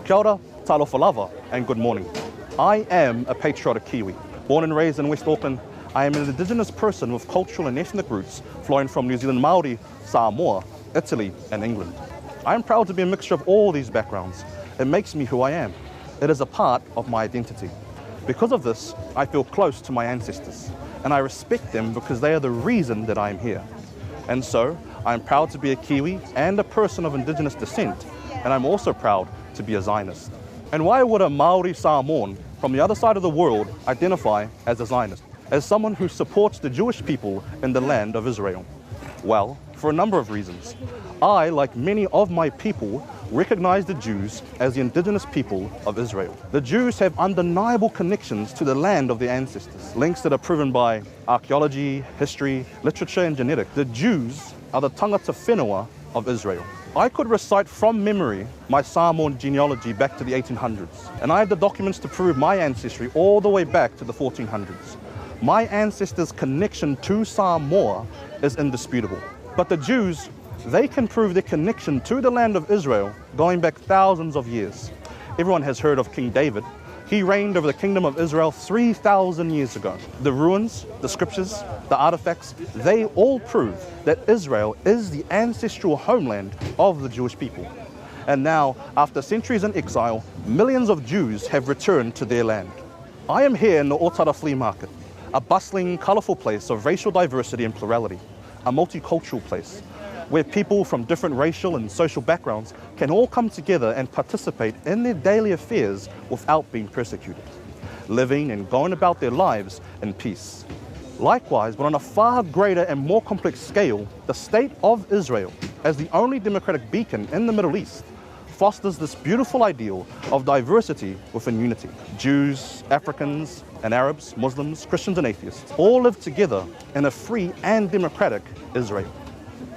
Kia ora, talofa lava, and good morning. I am a patriotic Kiwi. Born and raised in West Auckland, I am an Indigenous person with cultural and ethnic roots flowing from New Zealand Māori, Samoa, Italy, and England. I am proud to be a mixture of all these backgrounds. It makes me who I am. It is a part of my identity. Because of this, I feel close to my ancestors, and I respect them because they are the reason that I am here. And so, I am proud to be a Kiwi and a person of Indigenous descent, and I'm also proud to be a Zionist. And why would a Māori Samoan from the other side of the world identify as a Zionist, as someone who supports the Jewish people in the land of Israel? Well, for a number of reasons. I, like many of my people, recognize the Jews as the indigenous people of Israel. The Jews have undeniable connections to the land of their ancestors, links that are proven by archaeology, history, literature, and genetics. The Jews are the tangata whenua of Israel. I could recite from memory my Samoan genealogy back to the 1800s, and I have the documents to prove my ancestry all the way back to the 1400s. My ancestors' connection to Samoa is indisputable. But the Jews, they can prove their connection to the land of Israel going back thousands of years. Everyone has heard of King David. He reigned over the kingdom of Israel 3,000 years ago. The ruins, the scriptures, the artifacts, they all prove that Israel is the ancestral homeland of the Jewish people. And now, after centuries in exile, millions of Jews have returned to their land. I am here in the Otara Flea Market, a bustling, colourful place of racial diversity and plurality, a multicultural place where people from different racial and social backgrounds can all come together and participate in their daily affairs without being persecuted, living and going about their lives in peace. Likewise, but on a far greater and more complex scale, the state of Israel, as the only democratic beacon in the Middle East, fosters this beautiful ideal of diversity within unity. Jews, Africans, and Arabs, Muslims, Christians, and atheists all live together in a free and democratic Israel.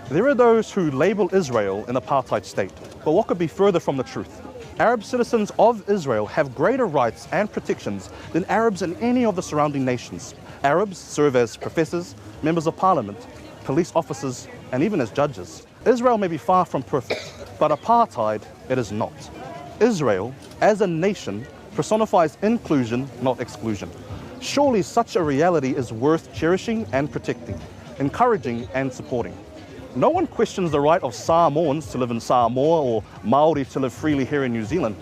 There are those who label Israel an apartheid state, but what could be further from the truth? Arab citizens of Israel have greater rights and protections than Arabs in any of the surrounding nations. Arabs serve as professors, members of parliament, police officers, and even as judges. Israel may be far from perfect, but apartheid it is not. Israel, as a nation, personifies inclusion, not exclusion. Surely such a reality is worth cherishing and protecting, encouraging and supporting. No one questions the right of Samoans to live in Samoa or Māori to live freely here in New Zealand,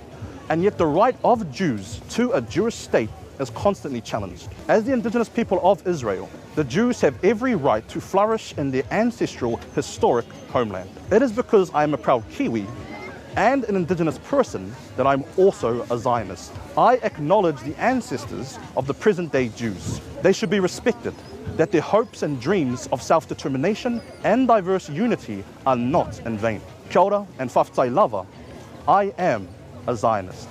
and yet the right of Jews to a Jewish state is constantly challenged. As the indigenous people of Israel, the Jews have every right to flourish in their ancestral, historic homeland. It is because I am a proud Kiwi and an indigenous person that I'm also a Zionist. I acknowledge the ancestors of the present-day Jews. They should be respected, that their hopes and dreams of self-determination and diverse unity are not in vain. Kia ora and whawhtai lava, I am a Zionist.